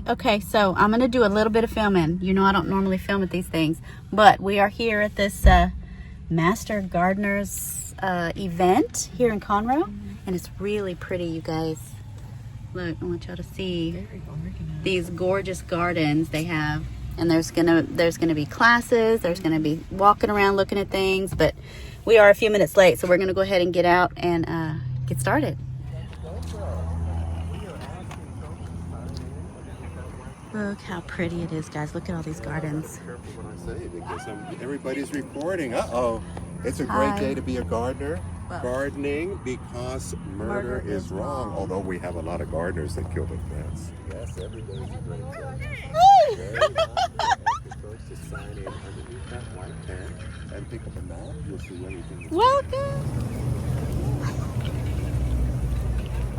Okay, so I'm gonna do a little bit of filming. You know I don't normally film at these things, but we are here at this Master Gardeners event here in Conroe, and it's really pretty, you guys. Look, I want y'all to see these gorgeous gardens they have, and there's gonna be classes. There's gonna be walking around looking at things, but we are a few minutes late, so we're gonna go ahead and get out and get started. Look how pretty it is, guys. Look at all these gardens. Careful when I say it, because everybody's recording. Uh-oh. It's a great day to be a gardener. Well, gardening because murder is wrong. Although we have a lot of gardeners that kill their plants. Yes, every day is a great day. Very nice. First to sign in underneath that white pen and pick up a map. You'll see everything. Welcome.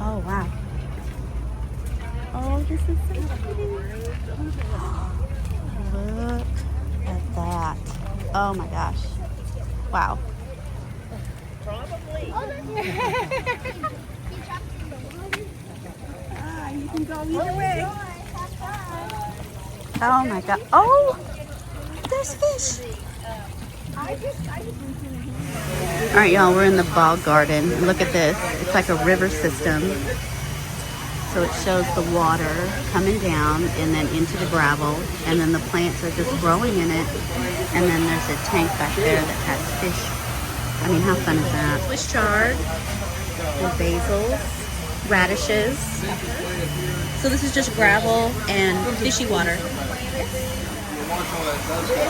Oh, wow. Oh, this is so pretty. Look at that. Oh my gosh. Wow. Probably. You can go either way. Oh my god. Oh, there's fish. All right, y'all, we're in the bog garden. Look at this. It's like a river system. So it shows the water coming down and then into the gravel, and then the plants are just growing in it. And then there's a tank back there that has fish. I mean, how fun is that? Swiss chard, and basils, radishes. So this is just gravel and fishy water. It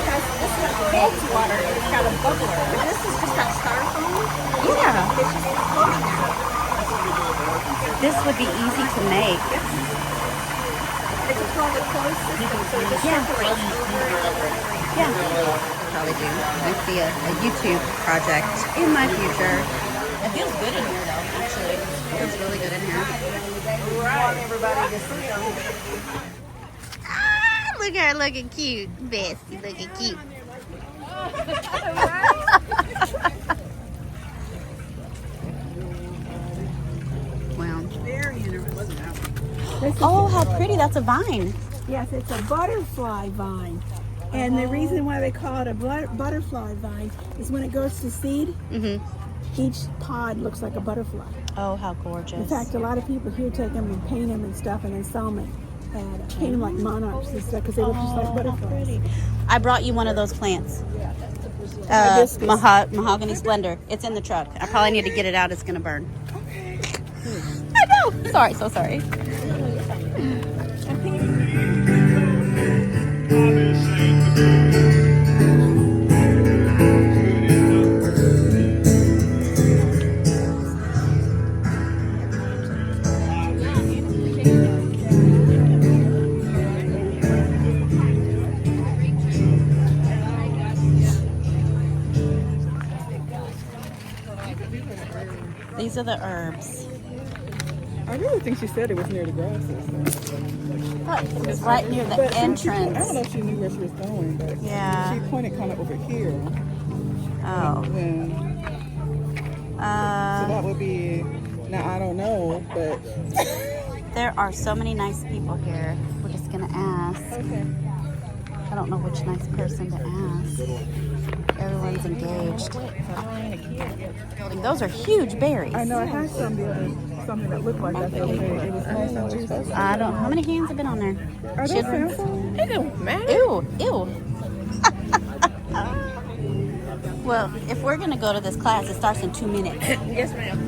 has this one holds water. It's got a bubbler. But this is just got styrofoam. Yeah. It's just floating now. This would be easy to make. It's called a closed system, so it just separates over and over. Yeah. Probably do. I see a YouTube project in my future. It feels good in here though, actually. It feels really good in here. Right. Everybody to see them. Ah, look at her looking cute. Bessie looking cute. Wow. Very interesting. Oh, how pretty. That's a vine. Yes, it's a butterfly vine. And the reason why they call it a butterfly vine is when it goes to seed, each pod looks like a butterfly. Oh, how gorgeous. In fact, a lot of people here take them and paint them and stuff and then sell them and paint them like monarchs and stuff because they look just like butterflies. I brought you one of those plants. Mahogany Splendor. It's in the truck. I probably need to get it out. It's going to burn. Okay. I know. Sorry, so sorry. These are the herbs. I really think she said it was near the grasses. It's right near the entrance. I don't know if she knew where she was going, but Yeah. she pointed kind of over here. Oh. And so that would be, now I don't know, but. There are so many nice people here. We're just going to ask. Okay. I don't know which nice person to ask. Everyone's engaged. Those are huge berries. I know I had something that looked like that the other day. It was nice and juicy. I don't. How many hands have been on there? Are those samples? It don't matter. Ew, ew. Well, if we're gonna go to this class, it starts in 2 minutes. Yes, ma'am.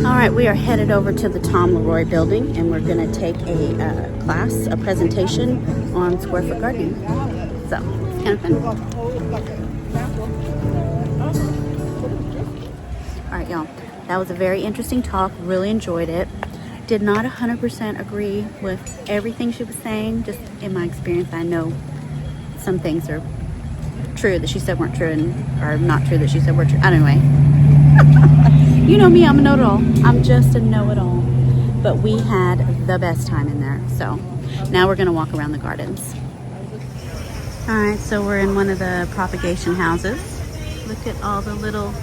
All right, we are headed over to the Tom Leroy building, and we're gonna take a class, a presentation on square foot gardening. So it's kind of fun. All right, y'all. That was a very interesting talk. Really enjoyed it. Did not 100% agree with everything she was saying. Just in my experience, I know some things are true that she said weren't true, and are not true that she said were true. Anyway, you know me. I'm a know-it-all. I'm just a know-it-all. But we had the best time in there. So now we're gonna walk around the gardens. All right, so we're in one of the propagation houses. Look at all the little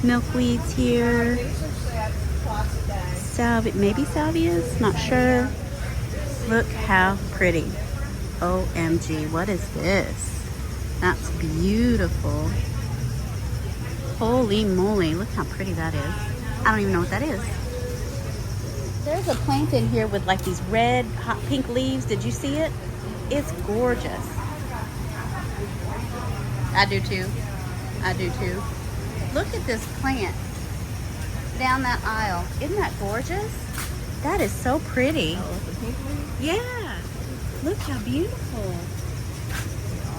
milkweeds here. Maybe salvias, not sure. Look how pretty. OMG, what is this? That's beautiful. Holy moly, look how pretty that is. I don't even know what that is. There's a plant in here with like these red, hot pink leaves. Did you see it? It's gorgeous. I do too. I do too. Look at this plant down that aisle. Isn't that gorgeous? That is so pretty. Yeah. Look how beautiful.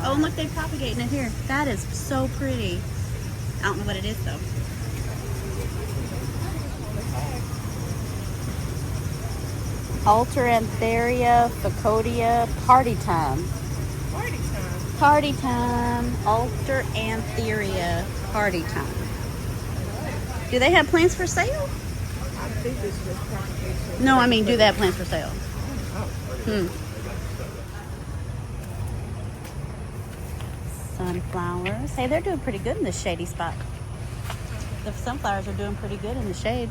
Oh, and look, they're propagating it here. That is so pretty. I don't know what it is though. Alterantheria Facodia Party Time. Party time. Party time. Alterantheria Party Time. Do they have plants for sale? I think this is propagation. No, I mean, do they have plants for sale? Sunflowers. Hey, they're doing pretty good in this shady spot. The sunflowers are doing pretty good in the shade.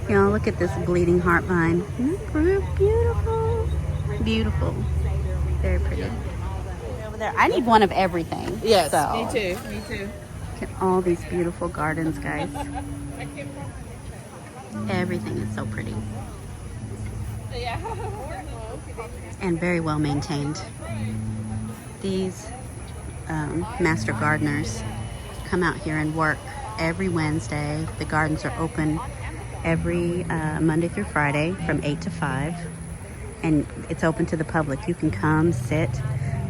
Y'all, look at this bleeding heart vine. Beautiful. Beautiful. Very pretty. Over there. I need one of everything. Yes, so. me too. Me too. Look at all these beautiful gardens, guys. Everything is so pretty. And very well maintained. These master gardeners come out here and work every Wednesday. The gardens are open every Monday through Friday from 8 to 5. And it's open to the public. You can come, sit.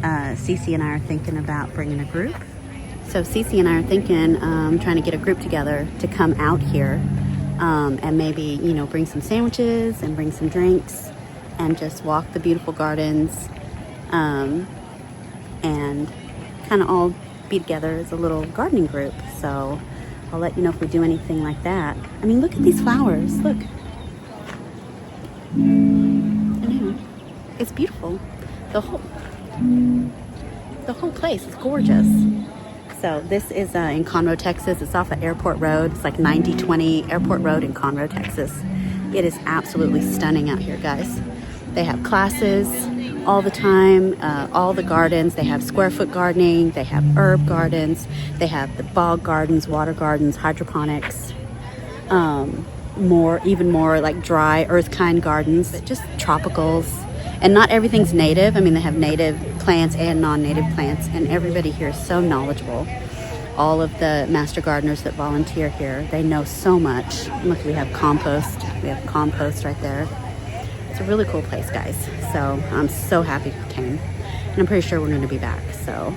CiCi and I are thinking about bringing a group. So CiCi and I are thinking, trying to get a group together to come out here and maybe, you know, bring some sandwiches and bring some drinks and just walk the beautiful gardens and kind of all be together as a little gardening group. So I'll let you know if we do anything like that. I mean, look at these flowers. Look. I know. It's beautiful. The whole place is gorgeous. So this is in Conroe, Texas. It's off of Airport Road. It's like 9020 Airport Road in Conroe, Texas. It is absolutely stunning out here, guys. They have classes all the time, all the gardens. They have square foot gardening. They have herb gardens. They have the bog gardens, water gardens, hydroponics, even more like dry earth kind gardens, but just tropicals. And not everything's native. I mean, they have native plants and non-native plants, and everybody here is so knowledgeable. All of the master gardeners that volunteer here, they know so much. Look, we have Compost. We have Compost right there. It's a really cool place, guys. So I'm so happy we came. And I'm pretty sure we're going to be back. So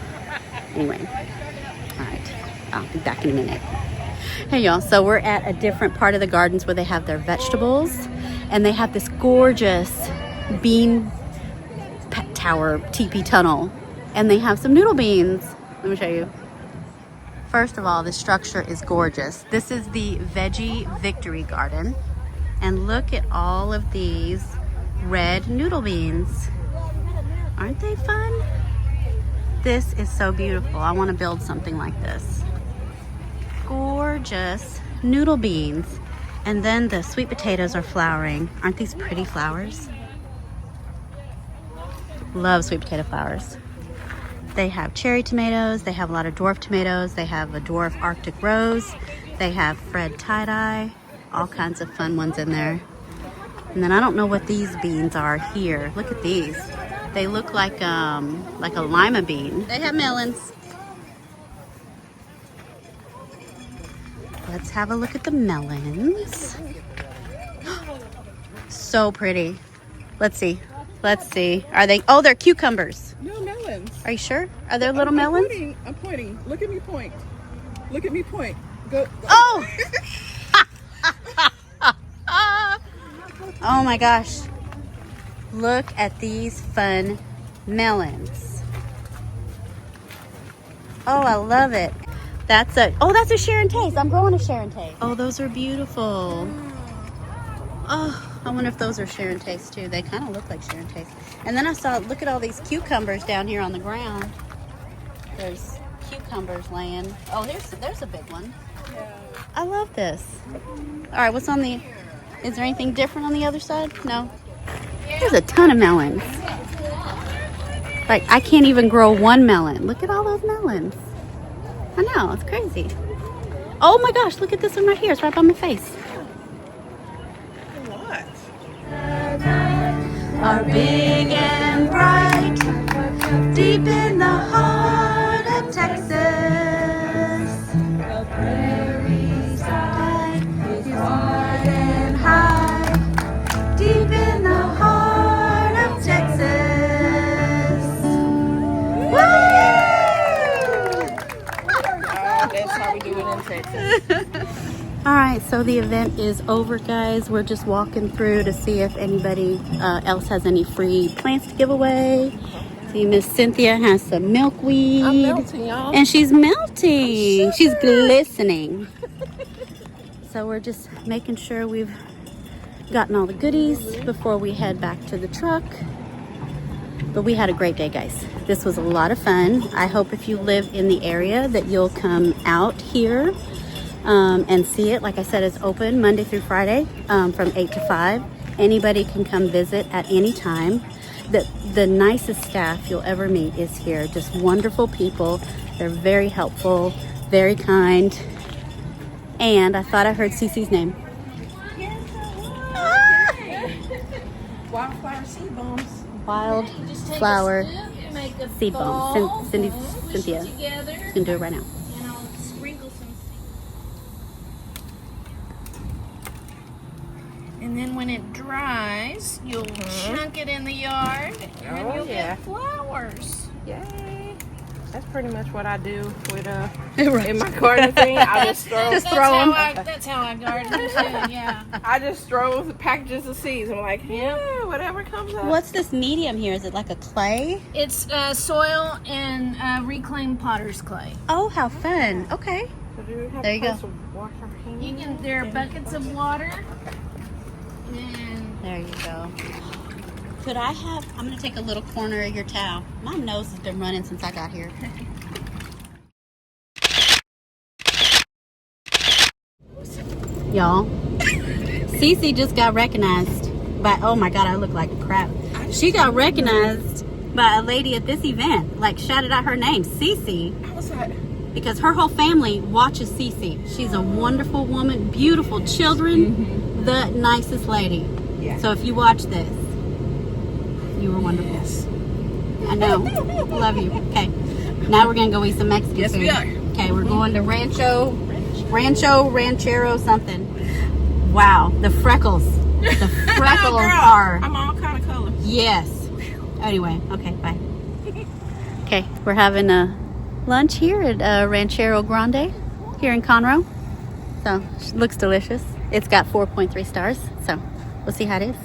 anyway, all right. I'll be back in a minute. Hey, y'all. So we're at a different part of the gardens where they have their vegetables. And they have this gorgeous bean tower teepee tunnel, and they have some noodle beans. Let me show you. First of all, the structure is gorgeous. This is the Veggie Victory Garden, and look at all of these red noodle beans. Aren't they fun? This is so beautiful. I want to build something like this. Gorgeous noodle beans. And then the sweet potatoes are flowering. Aren't these pretty flowers? Love sweet potato flowers. They have cherry tomatoes. They have a lot of dwarf tomatoes. They have a dwarf Arctic rose. They have Fred tie-dye. All kinds of fun ones in there. And then I don't know what these beans are here. Look at these. They look like a lima bean. They have melons. Let's have a look at the melons. So pretty. Let's see. Let's see. Are they? Oh, they're cucumbers. No melons. Are you sure? Are there little melons? I'm pointing. Look at me point. Look at me point. Go. Oh! Oh my gosh. Look at these fun melons. Oh, I love it. That's a Sharon Taste. I'm growing a Sharon Taste. Oh, those are beautiful. Oh, I wonder if those are Sharon Taste too. They kind of look like Sharon Taste. And then I saw, look at all these cucumbers down here on the ground. There's cucumbers laying. Oh, there's a big one. Yeah. I love this. All right, what's on the, is there anything different on the other side? No? There's a ton of melons. Like, I can't even grow one melon. Look at all those melons. I know, it's crazy. Oh my gosh, look at this one right here. It's right by my face. What? Are big and bright, deep in the heart of Texas. The prairie side is wide and high, deep in the heart of Texas. Woo! That's how we do it in Texas. All right, so the event is over, guys. We're just walking through to see if anybody else has any free plants to give away. See, Miss Cynthia has some milkweed. I'm melting, y'all. And she's melting. She's glistening. So we're just making sure we've gotten all the goodies before we head back to the truck. But we had a great day, guys. This was a lot of fun. I hope if you live in the area that you'll come out here and see it. Like I said, it's open Monday through Friday from 8 to 5. Anybody can come visit at any time. The nicest staff you'll ever meet is here. Just wonderful people. They're very helpful, very kind. And I thought I heard CiCi's name. Wildflower seed bombs. Wildflower seed bombs. Cynthia. You can do it right now. And then when it dries, you'll chunk it in the yard, and then you'll get flowers. Yay. That's pretty much what I do with in my garden thing. I just throw That's how I garden too. Yeah. I just throw the packages of seeds. I'm like, yeah, whatever comes up. What's this medium here? Is it like a clay? It's soil and reclaimed potter's clay. Oh, how fun. Okay. So do we have There you a place go. to wash our hands? There are buckets of water. And There you go. Could I have, I'm going to take a little corner of your towel. My nose has been running since I got here. Y'all, CiCi just got recognized by, oh my God, I look like crap. She got recognized by a lady at this event, like shouted out her name, CiCi. What's that? Because her whole family watches CiCi. She's a wonderful woman, beautiful children, the nicest lady. Yeah. So if you watch this, you were wonderful. Yes. I know. Love you. Okay. Now we're gonna go eat some Mexican Yes, food. we are. Okay, we're going to Ranchero something. Wow, the freckles. The freckles are. I'm all kind of colors. Yes. Anyway, okay, bye. Okay, we're having a lunch here at Rancherero Grande here in Conroe. So, it looks delicious. It's got 4.3 stars, so we'll see how it is.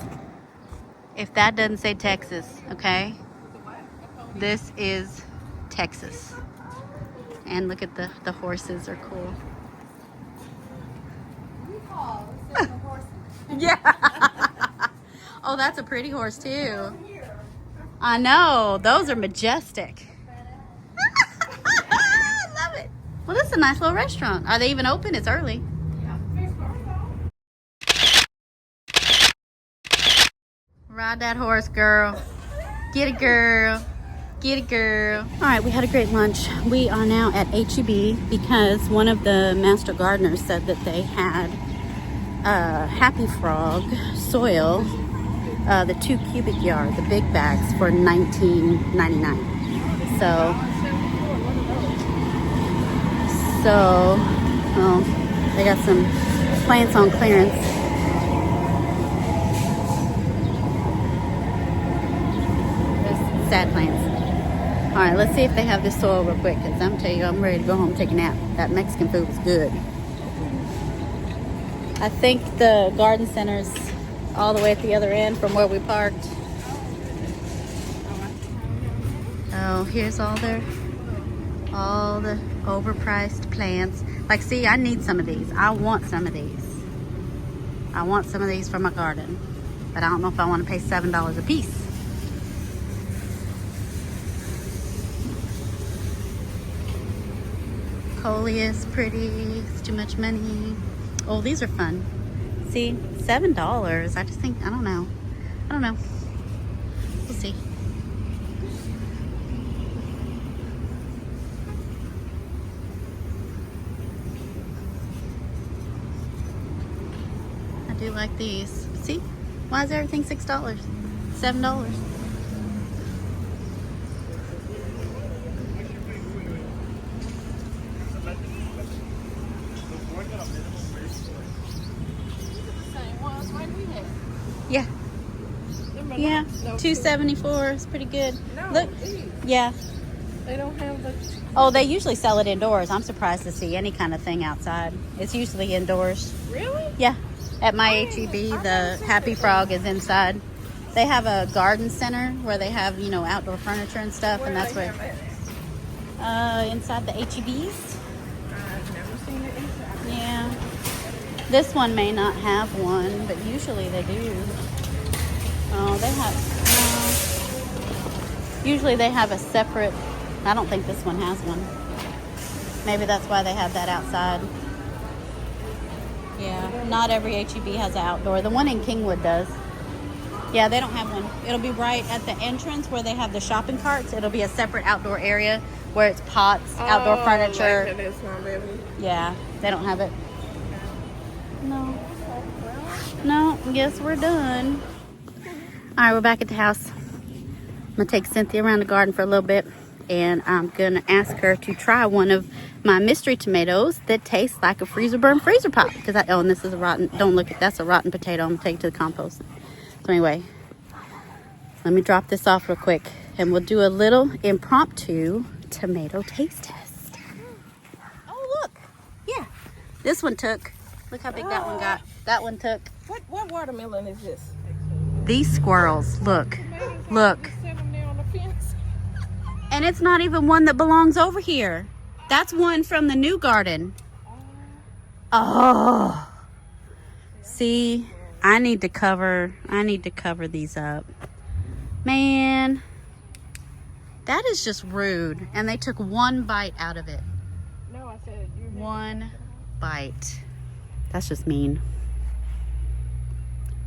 If that doesn't say Texas, okay? This is Texas. And look at the horses are cool. Yeah. Oh, that's a pretty horse too. I know. Those are majestic. I love it. Well, this is a nice little restaurant. Are they even open? It's early. Ride that horse, girl. Get it, girl. Get it, girl. All right, we had a great lunch. We are now at HEB because one of the master gardeners said that they had Happy Frog soil, the 2 cubic yard, the big bags for $19.99. So, well, they got some plants on clearance. There's sad plants. All right, let's see if they have this soil real quick, because I'm telling you, I'm ready to go home and take a nap. That Mexican food was good. I think the garden center's all the way at the other end from where we parked. Oh, here's all the overpriced plants. Like, see, I need some of these. I want some of these. I want some of these for my garden. But I don't know if I want to pay $7 a piece. Coleus, pretty. It's too much money. Oh, these are fun. See, $7. I just think, I don't know. maybe like these. See? Why is everything $6? $7. Yeah. Yeah. $2.74 is pretty good. No, Look. Yeah. they don't have the. Oh, they usually sell it indoors. I'm surprised to see any kind of thing outside. It's usually indoors. Really? Yeah. At my HEB, the Happy Frog is inside. They have a garden center where they have, you know, outdoor furniture and stuff, and that's where inside the HEBs. I've never seen it inside. Yeah. This one may not have one, but usually they do. Oh, they have. No. Usually they have a separate. I don't think this one has one. Maybe that's why they have that outside. Yeah, not every HEB has an outdoor. The one in Kingwood does. Yeah, they don't have one. It'll be right at the entrance where they have the shopping carts. It'll be a separate outdoor area where it's pots, outdoor furniture. Like this one, baby. Yeah, they don't have it. No. No, guess we're done. All right, we're back at the house. I'm gonna take Cynthia around the garden for a little bit, and I'm gonna ask her to try one of my mystery tomatoes that tastes like a freezer burn freezer pop. Because and this is a rotten. Don't look at that's a rotten potato. I'm gonna take it to the compost. So anyway, let me drop this off real quick, and we'll do a little impromptu tomato taste test. Oh look, yeah, this one took. Look how big that one got. That one took. What watermelon is this? These squirrels, look. Look. Set them there on the fence. And it's not even one that belongs over here. That's one from the new garden. Oh. See, I need to cover these up. Man, that is just rude. And they took one bite out of it. No, I said you. One bite. That's just mean.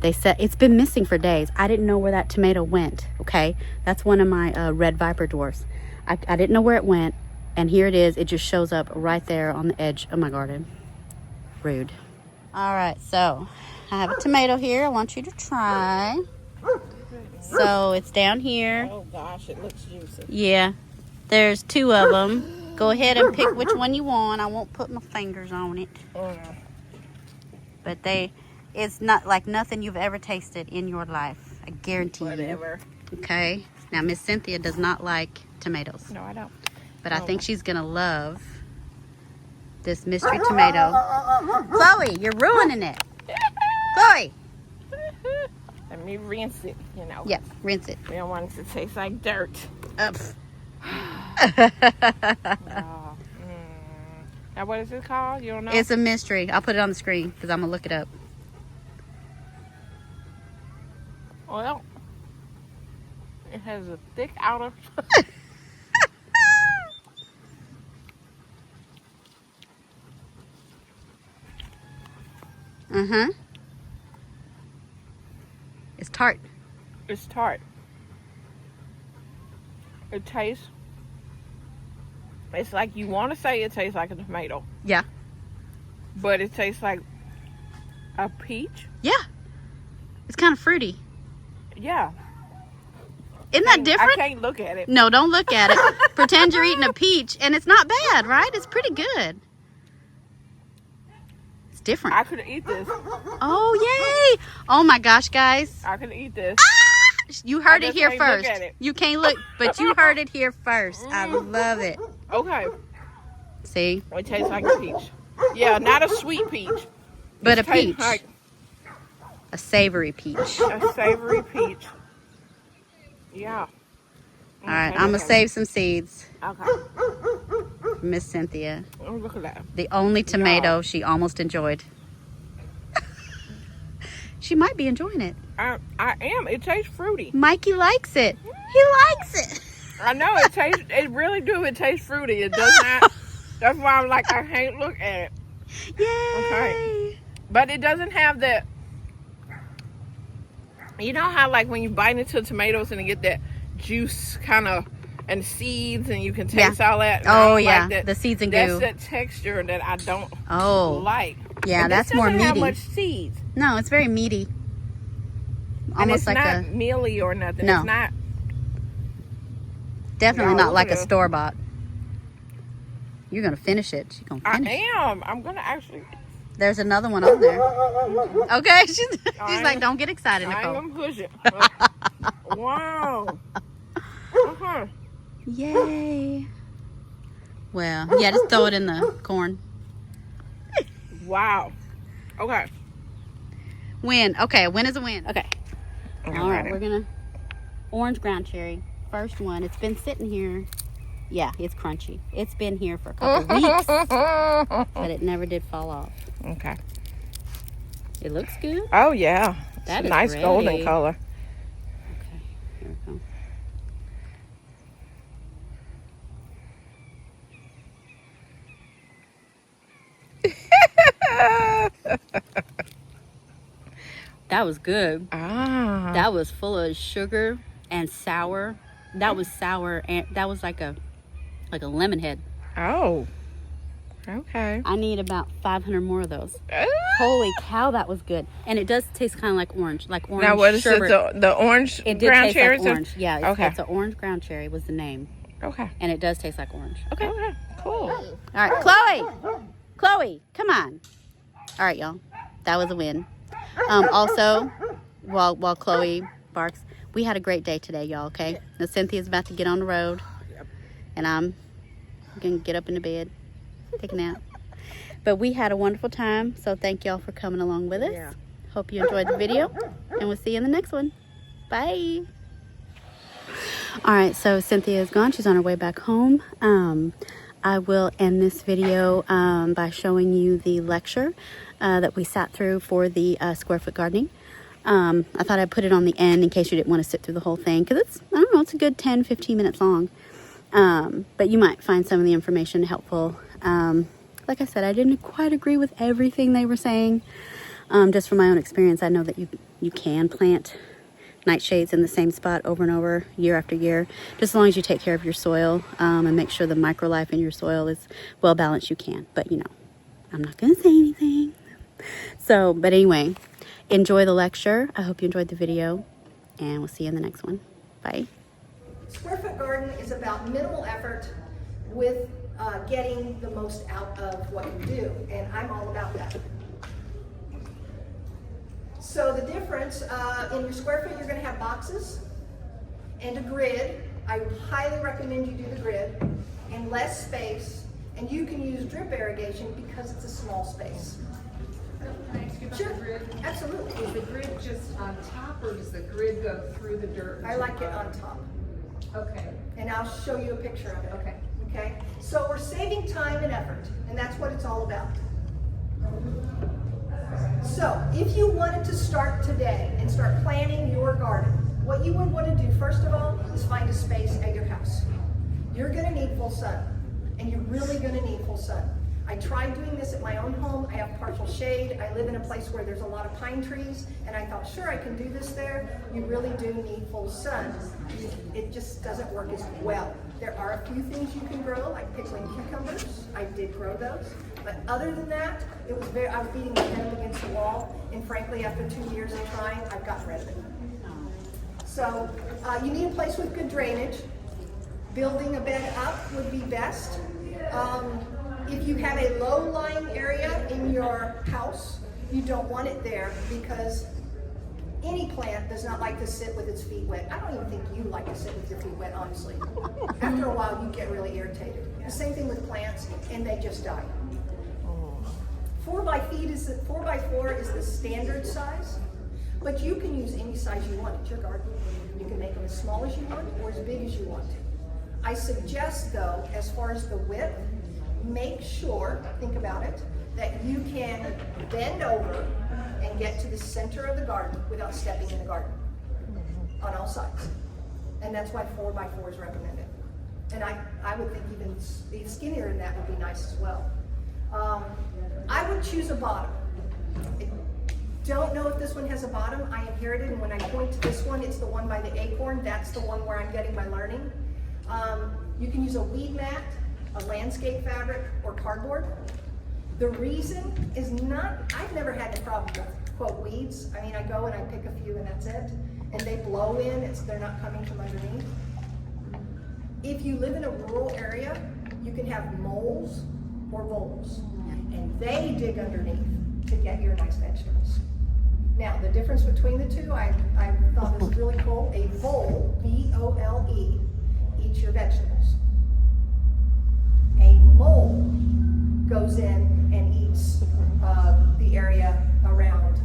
They said it's been missing for days. I didn't know where that tomato went. Okay, that's one of my red viper dwarfs. I didn't know where it went, and here it is. It just shows up right there on the edge of my garden. Rude. All right, so I have a tomato here. I want you to try. So it's down here. Oh gosh, it looks juicy. Yeah, there's two of them. Go ahead and pick which one you want. I won't put my fingers on it. But it's not like nothing you've ever tasted in your life. I guarantee Whatever. you. Okay. Now, Miss Cynthia does not like tomatoes. No, I don't. But I think she's going to love this mystery tomato. Chloe, you're ruining it. Chloe. Let me rinse it, you know. Yeah, rinse it. We don't want it to taste like dirt. Up. Oh, Now, what is it called? You don't know? It's a mystery. I'll put it on the screen because I'm going to look it up. Well, it has a thick outer. It's tart. It's tart. It tastes. It's like you want to say it tastes like a tomato, Yeah. but it tastes like a peach. Yeah. It's kind of fruity. Yeah. Isn't that different? I can't look at it. No, don't look at it. Pretend you're eating a peach, and it's not bad, right? It's pretty good. It's different. I could eat this. Oh, yay! Oh my gosh, guys. I could eat this. You heard I it just here can't look first. at it. You can't look, but you heard it here first. I love it. Okay. See? It tastes like a peach. Yeah, not a sweet peach. But a It tastes peach. like A savory peach. a savory peach. Yeah. All right, I'm going to save some seeds Okay. for Miss Cynthia. Oh, look at that. The only tomato she almost enjoyed. She might be enjoying it. I am. It tastes fruity. Mikey likes it. He likes it. I know it tastes. It really do. It tastes fruity. It does not. That's why I'm like I can't look at it. Yay. Okay. But it doesn't have that. You know how like when you bite into tomatoes and you get that juice kind of and seeds and you can taste all that. And I Oh don't yeah, like that. the seeds and That's goo. that texture that I don't Oh. like. Yeah, And that's this more doesn't have meaty. much seeds. No, it's very meaty. And Almost it's like not a, mealy or nothing. No. It's not. definitely Y'all, not like a look at it. store-bought. You're going to finish it. She's going to I finish. am. I'm gonna actually. There's another one on there. Okay, she's I like, ain't- don't get excited, I ain't Nicole. gonna push it. Wow. Uh-huh. Yay. Well, yeah, just throw it in the corn. Wow. Okay. Win. Okay, a win is a win. Okay. Okay, All right, ready. we're going to orange ground cherry. First one. It's been sitting here. Yeah, it's crunchy. It's been here for a couple weeks, but it never did fall off. Okay. It looks good. Oh yeah. It's That a is nice golden ready. color. Okay, here we go. That was good. Ah. That was full of sugar and sour. That was sour, and that was like a lemon head. Oh. Okay. I need about 500 more of those. Ah. Holy cow, that was good. And it does taste kind of like orange Now what is sherbet. it? The orange It did ground taste cherries? like orange. Yeah, it's, Okay. it's an orange ground cherry was the name, Okay. and it does taste like orange. Okay. Okay. Cool. All right, Chloe, come on. All right, y'all, that was a win. Also, while Chloe barks, we had a great day today, y'all. Okay, now Cynthia's about to get on the road, and I'm gonna get up into bed, take a nap. But we had a wonderful time, so thank y'all for coming along with us. Yeah. Hope you enjoyed the video, and we'll see you in the next one. Bye. All right, so Cynthia is gone. She's on her way back home. I will end this video by showing you the lecture that we sat through for the square foot gardening. I thought I'd put it on the end in case you didn't want to sit through the whole thing, because it's, I don't know, it's a good 10-15 minutes long. But you might find some of the information helpful. Like I said, I didn't quite agree with everything they were saying. Just from my own experience, I know that you can plant nightshades in the same spot over and over, year after year, just as long as you take care of your soil and make sure the microlife in your soil is well balanced. You can, but you know, I'm not gonna say anything. So, but anyway, enjoy the lecture. I hope you enjoyed the video, and we'll see you in the next one. Bye. Square foot garden is about minimal effort with getting the most out of what you do, and I'm all about that. So the difference, in your square foot, you're going to have boxes and a grid. I highly recommend you do the grid, and less space, and you can use drip irrigation because it's a small space. Can I ask you about Sure, the grid? absolutely. Is the grid just on top, or does the grid go through the dirt? I like it on top, Okay, and I'll show you a picture of it. okay. Okay, so we're saving time and effort, and that's what it's all about. So if you wanted to start today and start planning your garden, what you would want to do first of all is find a space at your house. You're going to need full sun, and you're really going to need full sun. I tried doing this at my own home. I have partial shade. I live in a place where there's a lot of pine trees, and I thought, sure, I can do this there. You really do need full sun. It just doesn't work as well. There are a few things you can grow, like pickling cucumbers. I did grow those. But other than that, I was beating my head against the wall, and frankly, after 2 years of trying, I've gotten rid of it. So you need a place with good drainage. Building a bed up would be best. If you have a low-lying area in your house, you don't want it there because any plant does not like to sit with its feet wet. I don't even think you like to sit with your feet wet, honestly. After a while, you get really irritated. The same thing with plants, and they just die. 4 by 4 is the standard size, but you can use any size you want at your garden. You can make them as small as you want or as big as you want. I suggest, though, as far as the width, make sure, think about it, that you can bend over and get to the center of the garden without stepping in the garden on all sides. And that's why 4 by 4 is recommended. And I would think even skinnier than that would be nice as well. I would choose a bottom. I don't know if this one has a bottom. I inherited, and when I point to this one, it's the one by the acorn. That's the one where I'm getting my learning. You can use a weed mat, a landscape fabric, or cardboard. The reason is not, I've never had a problem with, quote, weeds. I mean, I go and I pick a few and that's it. And they blow in, they're not coming from underneath. If you live in a rural area, you can have moles or voles. And they dig underneath to get your nice vegetables. Now, the difference between the two, I thought was really cool. A vole, V-O-L-E, eats your vegetables. A mole goes in and eats the area around,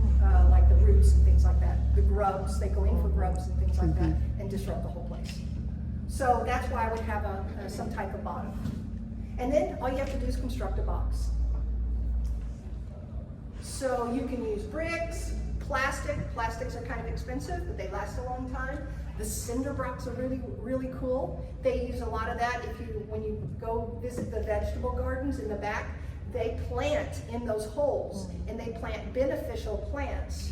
like the roots and things like that. The grubs, they go in for grubs and things like that and disrupt the whole place. So that's why I would have some type of bottom. And then all you have to do is construct a box. So you can use bricks, plastic. Plastics are kind of expensive, but they last a long time. The cinder blocks are really, really cool. They use a lot of that when you go visit the vegetable gardens in the back. They plant in those holes, and they plant beneficial plants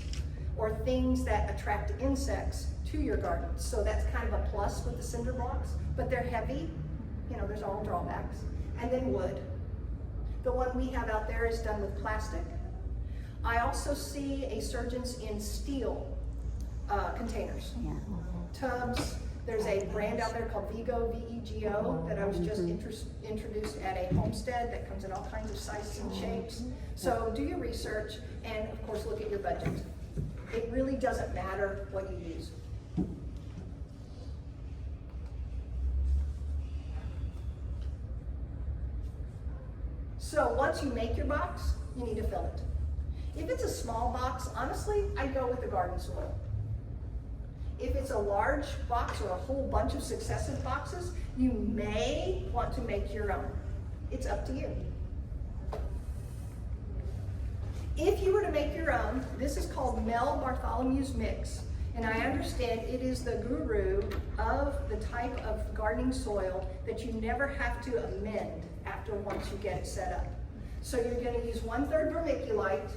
or things that attract insects to your garden. So that's kind of a plus with the cinder blocks, but they're heavy. You know, there's all drawbacks. And then wood. The one we have out there is done with plastic. I also see a surgence in steel containers, tubs. There's a brand out there called Vego, V-E-G-O, that I was just introduced at a homestead that comes in all kinds of sizes and shapes. So do your research and of course look at your budget. It really doesn't matter what you use. So once you make your box, you need to fill it. If it's a small box, honestly, I go with the garden soil. If it's a large box or a whole bunch of successive boxes, you may want to make your own. It's up to you. If you were to make your own, this is called Mel Bartholomew's Mix. And I understand it is the guru of the type of gardening soil that you never have to amend after once you get it set up. So you're going to use 1/3 vermiculite.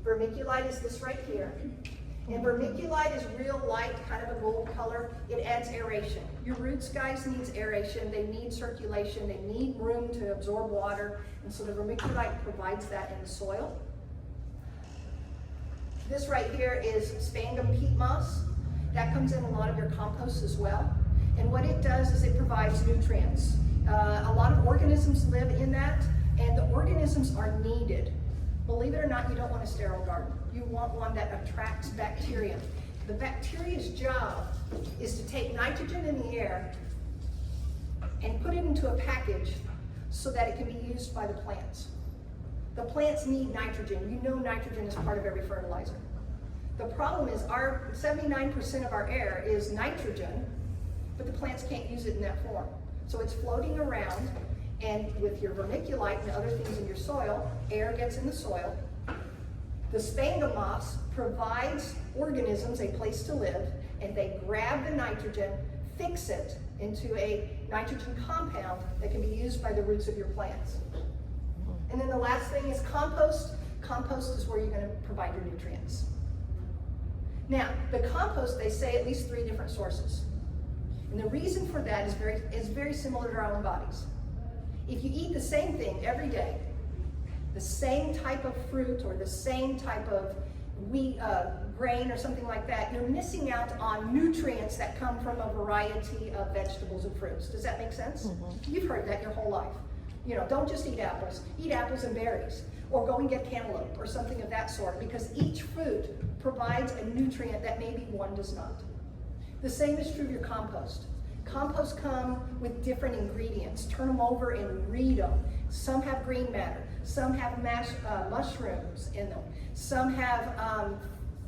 Vermiculite is this right here. And vermiculite is real light, kind of a gold color. It adds aeration. Your roots, guys, needs aeration. They need circulation. They need room to absorb water. And so the vermiculite provides that in the soil. This right here is sphagnum peat moss. That comes in a lot of your compost as well. And what it does is it provides nutrients. A lot of organisms live in that, and the organisms are needed. Believe it or not, you don't want a sterile garden. You want one that attracts bacteria. The bacteria's job is to take nitrogen in the air and put it into a package so that it can be used by the plants. The plants need nitrogen. You know nitrogen is part of every fertilizer. The problem is 79% of our air is nitrogen, but the plants can't use it in that form. So it's floating around, and with your vermiculite and other things in your soil, air gets in the soil. The sphagnum moss provides organisms a place to live, and they grab the nitrogen, fix it into a nitrogen compound that can be used by the roots of your plants. And then the last thing is compost. Compost is where you're going to provide your nutrients. Now, the compost, they say at least 3 different sources. And the reason for that is very similar to our own bodies. If you eat the same thing every day, the same type of fruit or the same type of wheat, grain or something like that, you're missing out on nutrients that come from a variety of vegetables and fruits. Does that make sense? Mm-hmm. You've heard that your whole life. You know, don't just eat apples and berries, or go and get cantaloupe or something of that sort, because each fruit provides a nutrient that maybe one does not. The same is true of your compost. Compost come with different ingredients. Turn them over and read them. Some have green matter. Some have mushrooms in them. Some have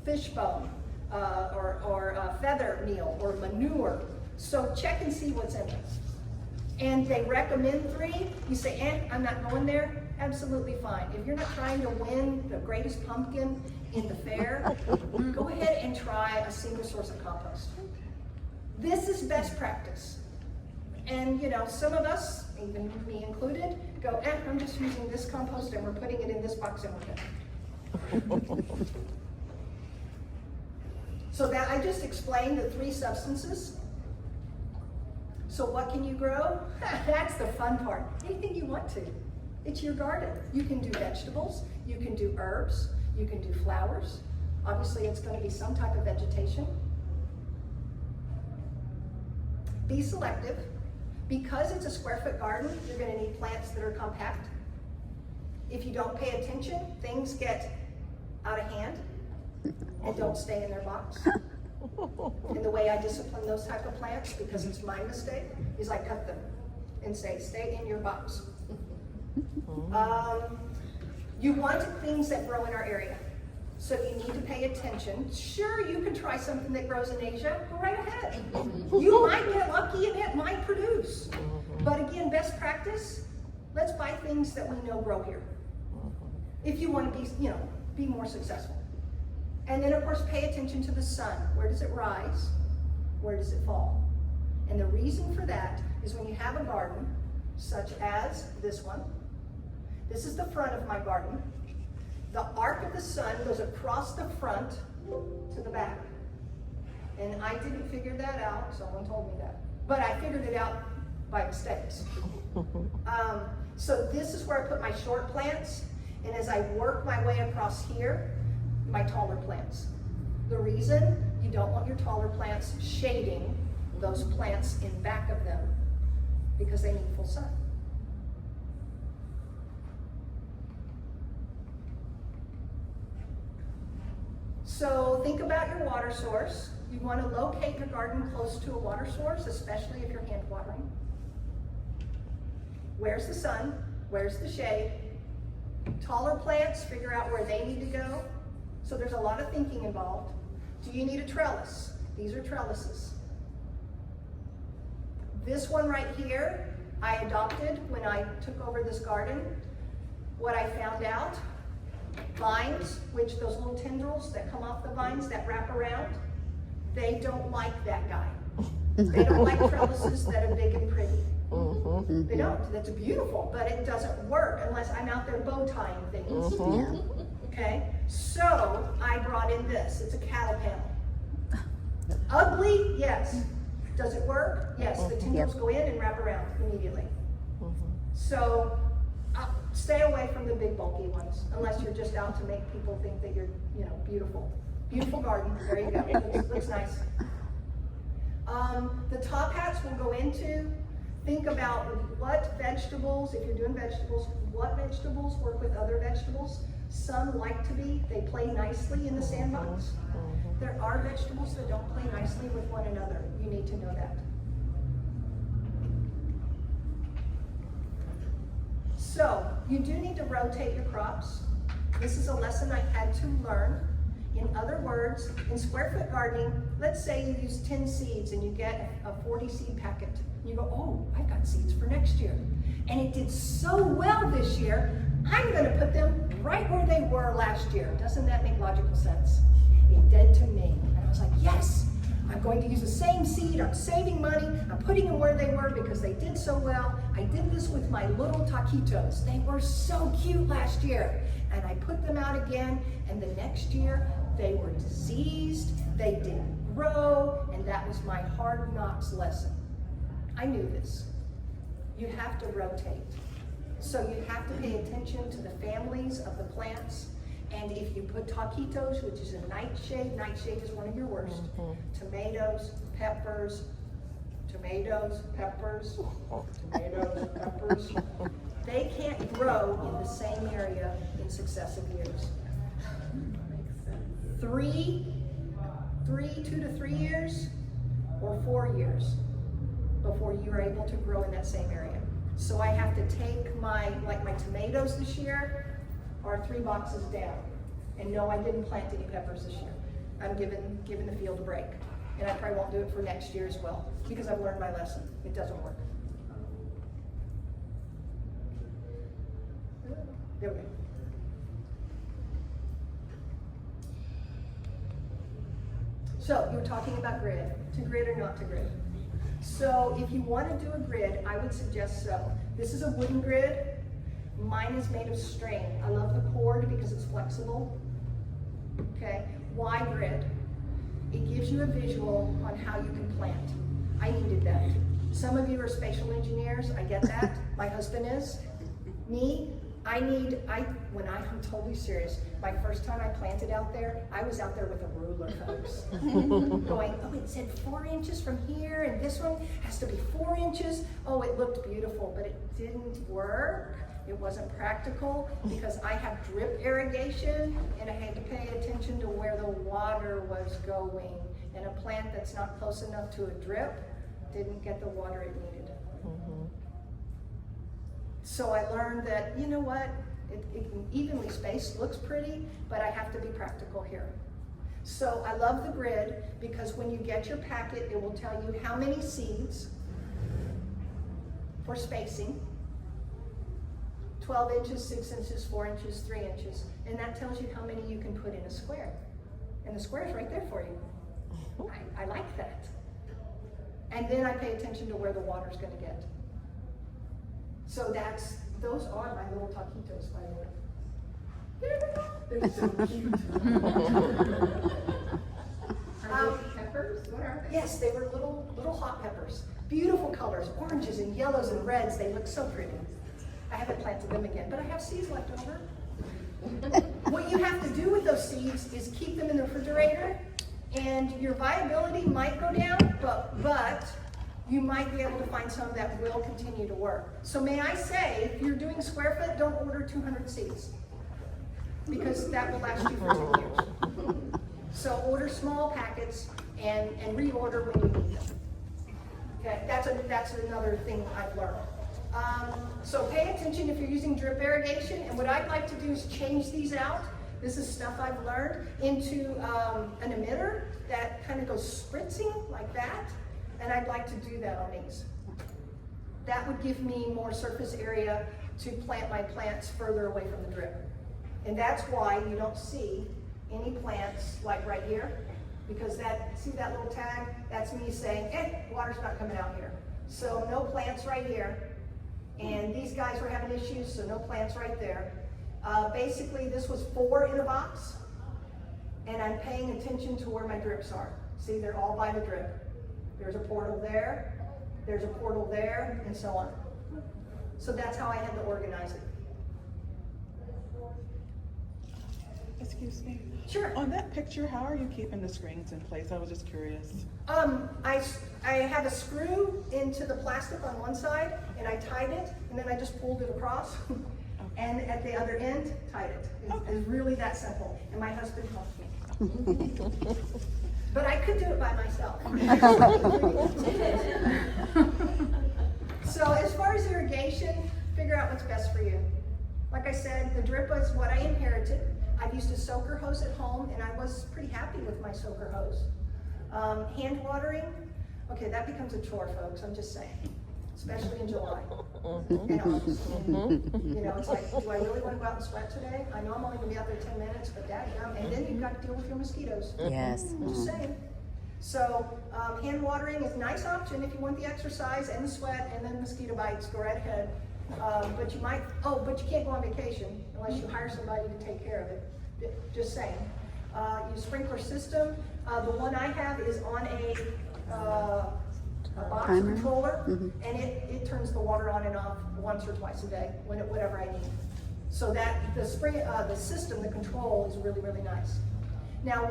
fish bone or feather meal or manure. So check and see what's in them. And they recommend 3. You say, I'm not going there. Absolutely fine. If you're not trying to win the greatest pumpkin in the fair, go ahead and try a single source of compost. This is best practice. And you know, some of us, even me included, go, I'm just using this compost and we're putting it in this box and we're good. So that I just explained the 3 substances. So what can you grow? That's the fun part. Anything you want to. It's your garden. You can do vegetables, you can do herbs, you can do flowers. Obviously, it's going to be some type of vegetation. Be selective. Because it's a square foot garden, you're going to need plants that are compact. If you don't pay attention, things get out of hand and don't stay in their box. And the way I discipline those type of plants, because it's my mistake, is I cut them and say, stay in your box. You want things that grow in our area. So you need to pay attention. Sure, you can try something that grows in Asia. Go right ahead. You might get lucky and it might produce. But again, best practice, let's buy things that we know grow here. If you want to be, be more successful. And then of course, pay attention to the sun. Where does it rise? Where does it fall? And the reason for that is when you have a garden, such as this one, this is the front of my garden. The arc of the sun goes across the front to the back. And I didn't figure that out, someone told me that. But I figured it out by mistakes. So this is where I put my short plants, and as I work my way across here, my taller plants. The reason you don't want your taller plants shading those plants in back of them, because they need full sun. So think about your water source. You want to locate your garden close to a water source, especially if you're hand watering. Where's the sun? Where's the shade? Taller plants, figure out where they need to go. So there's a lot of thinking involved. Do you need a trellis? These are trellises. This one right here, I adopted when I took over this garden. What I found out, vines, which those little tendrils that come off the vines that wrap around, they don't like that guy. They don't like trellises that are big and pretty. They don't. That's beautiful, but it doesn't work unless I'm out there bow tying things. Okay, so I brought in this. It's a cattle panel. Ugly, yes. Does it work? Yes. The tendrils go in and wrap around immediately. So stay away from the big bulky ones, unless you're just out to make people think that you're, beautiful. Beautiful garden. There you go. Looks nice. The top hats we'll go into. Think about what vegetables, if you're doing vegetables, what vegetables work with other vegetables. Some like to be, they play nicely in the sandbox. There are vegetables that don't play nicely with one another. You need to know that. So, you do need to rotate your crops. This is a lesson I had to learn. In other words, in square foot gardening, let's say you use 10 seeds and you get a 40 seed packet. You go, oh, I've got seeds for next year. And it did so well this year, I'm gonna put them right where they were last year. Doesn't that make logical sense? It did to me. And I was like, yes, I'm going to use the same seed, I'm saving money, I'm putting them where they were because they did so well. I did this with my little taquitos. They were so cute last year. And I put them out again, and the next year, they were diseased, they didn't grow, and that was my hard knocks lesson. I knew this. You have to rotate. So you have to pay attention to the families of the plants. And if you put taquitos, which is a nightshade is one of your worst. Tomatoes, peppers, they can't grow in the same area in successive years. 2 to 3 years, or 4 years before you are able to grow in that same area. So I have to take my tomatoes this year are 3 boxes down. And no, I didn't plant any peppers this year. I'm giving the field a break. And I probably won't do it for next year as well, because I've learned my lesson. It doesn't work. There we go. So you were talking about grid, to grid or not to grid. So if you want to do a grid, I would suggest so. This is a wooden grid. Mine is made of string. I love the cord because it's flexible. Okay, why grid? It gives you a visual on how you can plant. I needed that. Some of you are spatial engineers, I get that. My husband is. I'm totally serious, my first time I planted out there, I was out there with a ruler, folks. Going, oh, it said 4 inches from here, and this one has to be 4 inches. Oh, it looked beautiful, but it didn't work. It wasn't practical because I have drip irrigation, and I had to pay attention to where the water was going. And a plant that's not close enough to a drip didn't get the water it needed. So I learned that, you know what, it can evenly spaced, looks pretty, but I have to be practical here. So I love the grid because when you get your packet, it will tell you how many seeds for spacing, 12 inches, 6 inches, 4 inches, 3 inches, and that tells you how many you can put in a square. And the square is right there for you. I like that. And then I pay attention to where the water's gonna get. So those are my little taquitos, by the way. They're so cute. Are they peppers? What are they? Yes, they were little hot peppers. Beautiful colors, oranges and yellows and reds. They look so pretty. I haven't planted them again, but I have seeds left over. What you have to do with those seeds is keep them in the refrigerator, and your viability might go down, but you might be able to find some that will continue to work. So may I say, if you're doing square foot, don't order 200 seeds, because that will last you for 2 years. So order small packets and reorder when you need them. Okay, that's another thing I've learned. So pay attention if you're using drip irrigation, and what I'd like to do is change these out. This is stuff I've learned into an emitter that kind of goes spritzing like that. And I'd like to do that on these. That would give me more surface area to plant my plants further away from the drip. And that's why you don't see any plants like right here, because see that little tag? That's me saying, water's not coming out here. So no plants right here. And these guys were having issues, so no plants right there. Basically, this was 4 in a box, and I'm paying attention to where my drips are. See, they're all by the drip. There's a portal there, there's a portal there, and so on. So that's how I had to organize it. Excuse me. Sure. On that picture, how are you keeping the screens in place? I was just curious. I have a screw into the plastic on one side, and I tied it, and then I just pulled it across, and at the other end, tied it. It's really that simple, and my husband helped me. But I could do it by myself. So as far as irrigation, figure out what's best for you. Like I said, the drip was what I inherited. I've used a soaker hose at home, and I was pretty happy with my soaker hose. Hand watering, okay, that becomes a chore, folks, I'm just saying. Especially in July and August. You know, it's like, do I really want to go out and sweat today? I know I'm only going to be out there 10 minutes, but dadgum, and then you've got to deal with your mosquitoes. Yes. I'm just saying. So hand watering is a nice option if you want the exercise and the sweat and then mosquito bites, go right ahead. But you can't go on vacation unless you hire somebody to take care of it. Just saying. Use sprinkler system. The one I have is on a box Timer? controller, and it turns the water on and off once or twice a day, whatever I need. So that the system, the control is really, really nice. Now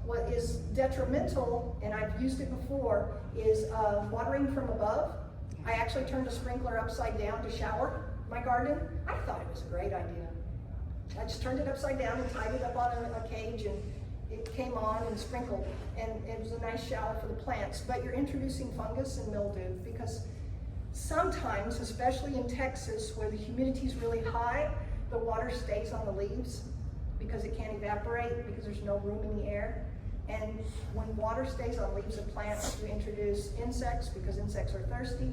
what is detrimental, and I've used it before, is watering from above. I actually turned a sprinkler upside down to shower my garden. I thought it was a great idea. I just turned it upside down and tied it up on a cage, and it came on and sprinkled, and it was a nice shower for the plants. But you're introducing fungus and mildew, because sometimes, especially in Texas where the humidity is really high, the water stays on the leaves because it can't evaporate because there's no room in the air. And when water stays on leaves of plants, you introduce insects, because insects are thirsty,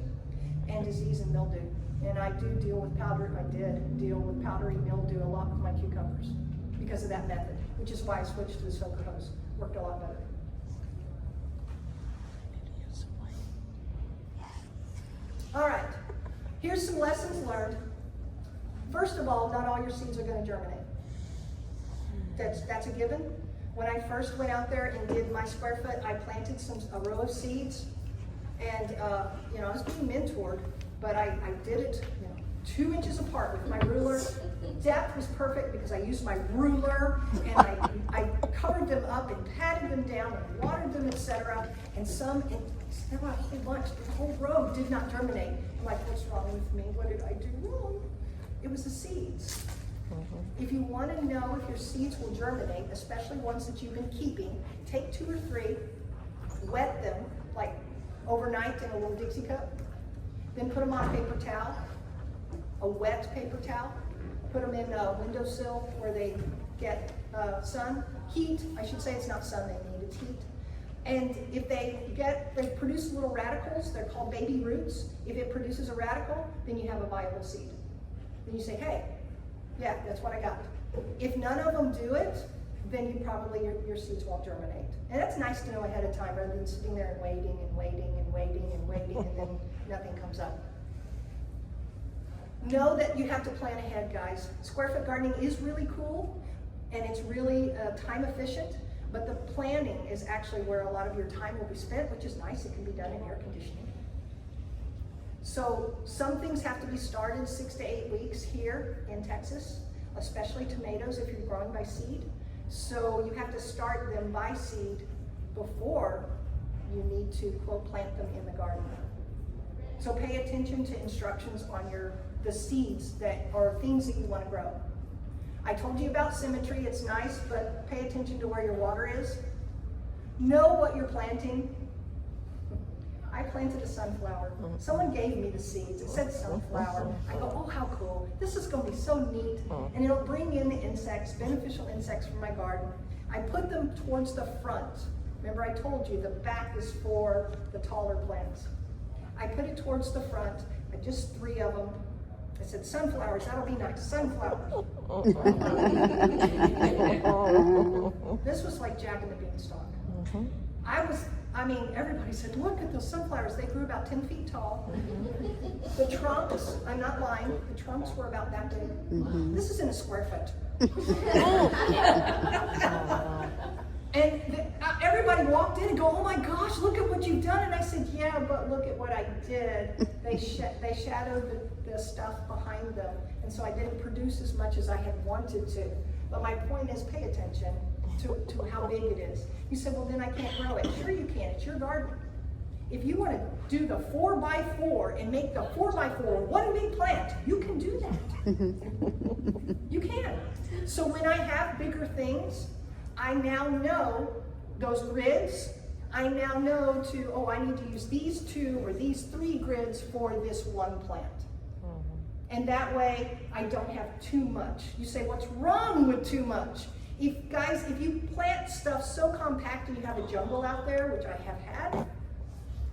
and disease and mildew. And I did deal with powdery mildew a lot with my cucumbers because of that method, which is why I switched to the soaker hose. Worked a lot better. All right, here's some lessons learned. First of all, not all your seeds are going to germinate. That's a given. When I first went out there and did my square foot, I planted a row of seeds, and I was being mentored, but I did it 2 inches apart with my ruler. Depth was perfect because I used my ruler, and I covered them up and patted them down and watered them, etc. And there were a whole bunch. The whole row did not germinate. I'm like, what's wrong with me? What did I do wrong? It was the seeds. If you want to know if your seeds will germinate, especially ones that you've been keeping, take 2 or 3, wet them like overnight in a little Dixie cup, then put them on a paper towel, a wet paper towel, put them in a windowsill where they get heat. I should say it's not sun they need, it's heat. And if they produce little radicals, they're called baby roots. If it produces a radical, then you have a viable seed. Then you say, hey, yeah, that's what I got. If none of them do it, then you probably, your seeds won't germinate. And that's nice to know ahead of time rather than sitting there and waiting and waiting and waiting and waiting and then nothing comes up. Know that you have to plan ahead, guys. Square foot gardening is really cool and it's really time efficient, but the planning is actually where a lot of your time will be spent, which is nice. It can be done in air conditioning. So some things have to be started 6 to 8 weeks here in Texas, especially tomatoes if you're growing by seed. So you have to start them by seed before you need to, quote, plant them in the garden. So pay attention to instructions on the seeds that are things that you want to grow. I told you about symmetry, it's nice, but pay attention to where your water is. Know what you're planting. I planted a sunflower. Someone gave me the seeds. It said sunflower. I go, oh, how cool. This is going to be so neat. And it'll bring in the insects, beneficial insects from my garden. I put them towards the front. Remember I told you the back is for the taller plants. I put it towards the front. Just 3 of them. I said, sunflowers, that'll be nice. Sunflowers. This was like Jack and the Beanstalk. Everybody said, look at those sunflowers. They grew about 10 feet tall. The trunks, I'm not lying, the trunks were about that big. This is in a square foot. And everybody walked in and go, oh my gosh, look at what you've done. And I said, yeah, but look at what I did. They shadowed the stuff behind them. And so I didn't produce as much as I had wanted to. But my point is, pay attention to how big it is. You said, well, then I can't grow it. Sure you can, it's your garden. If you want to do the 4x4 and make the 4x4 one big plant, you can do that. You can. So when I have bigger things, I now know those grids. I now know I need to use these 2 or these 3 grids for this one plant. And that way I don't have too much. You say, what's wrong with too much? If you plant stuff so compact and you have a jungle out there, which I have had,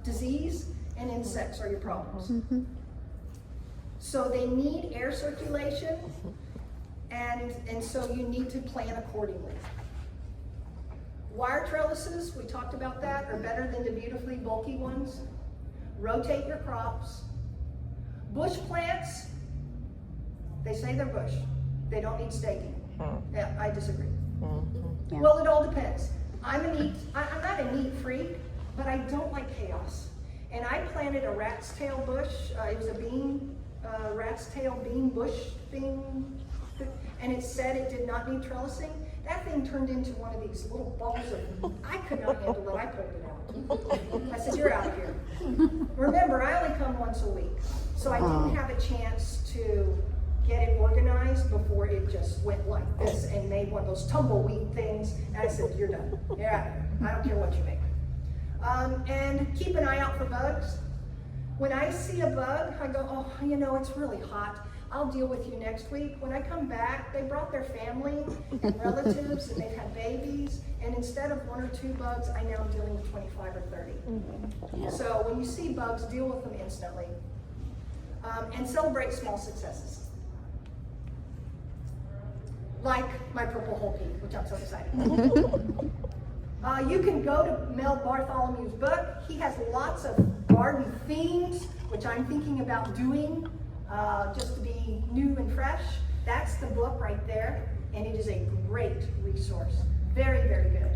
disease and insects are your problems. So they need air circulation, and so you need to plan accordingly. Wire trellises, we talked about that, are better than the beautifully bulky ones. Rotate your crops. Bush plants, they say they're bush. They don't need staking. Yeah, I disagree. Yeah. Well, it all depends. I'm not a neat freak, but I don't like chaos. And I planted a rat's tail bush. It was a rat's tail bean bush thing, and it said it did not need trellising. That thing turned into one of these little balls of, I could not handle it, I pulled it out. I said, you're out of here. Remember, I only come once a week, so I didn't have a chance to get it organized before it just went like this and made one of those tumbleweed things. And I said, you're done, you're out of here. I don't care what you make. And keep an eye out for bugs. When I see a bug, I go, oh, it's really hot. I'll deal with you next week. When I come back, they brought their family and relatives and they've had babies. And instead of 1 or 2 bugs, I now am dealing with 25 or 30. Yeah. So when you see bugs, deal with them instantly. And celebrate small successes. Like my purple whole pea, which I'm so excited about. You can go to Mel Bartholomew's book. He has lots of garden themes, which I'm thinking about doing. Just to be new and fresh. That's the book right there, and it is a great resource. Very, very good.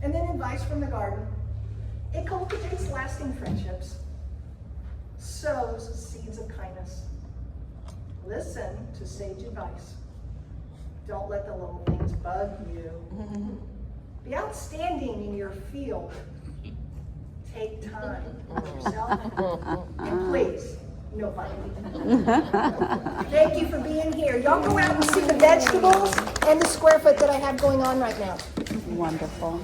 And then advice from the garden. It cultivates lasting friendships, sows seeds of kindness. Listen to sage advice. Don't let the little things bug you. Be outstanding in your field. Take time for yourself. And please, no fighting. Thank you for being here. Y'all go out and see the vegetables and the square foot that I have going on right now. Wonderful.